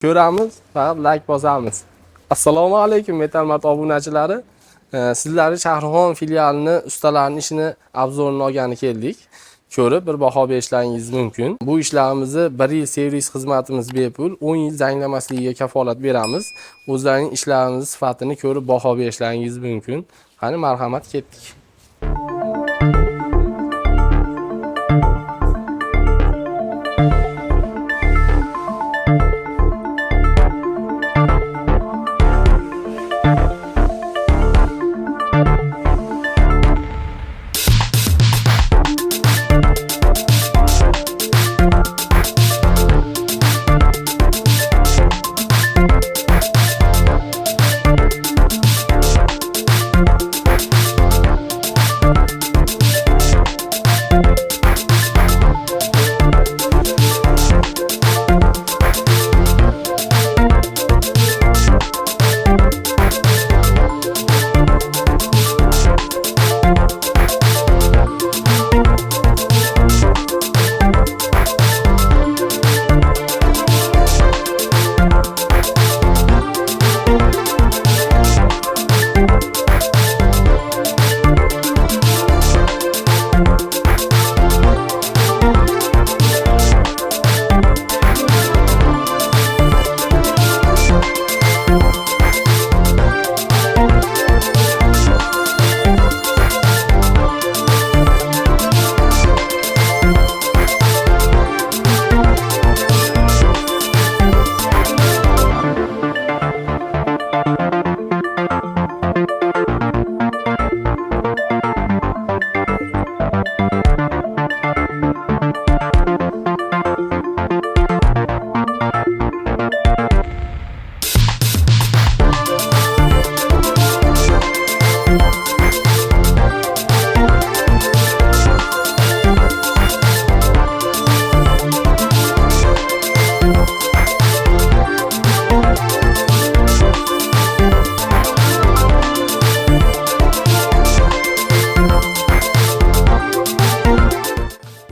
Ko'ramiz, faqat like bosamiz. Assalomu alaykum metal obunachilari. Sizlarga Shahrixon filialining ustalarining ishini obzorini olgani keldik. Ko'rib bir baho berishlaringiz mumkin. Bu ishlarimizni 1 yil servis xizmatimiz bepul, 10 yil zanglamasligiga kafolat beramiz. O'zlarining ishlarimiz sifatini ko'rib baho berishlaringiz mumkin. Qani marhamat, ketdik.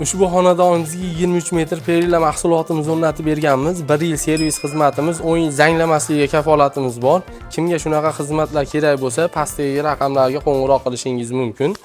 Ushbu xonadonimizga 23 metr perilla mahsulotimizni o'rnatib berganmiz. 1 yil servis xizmatimiz, 10 yil zanglamasligiga kafolatimiz bor. Kimga shunaqa xizmatlar kerak bo'lsa, pastdagi raqamlarga qo'ng'iroq qilishingiz mumkin.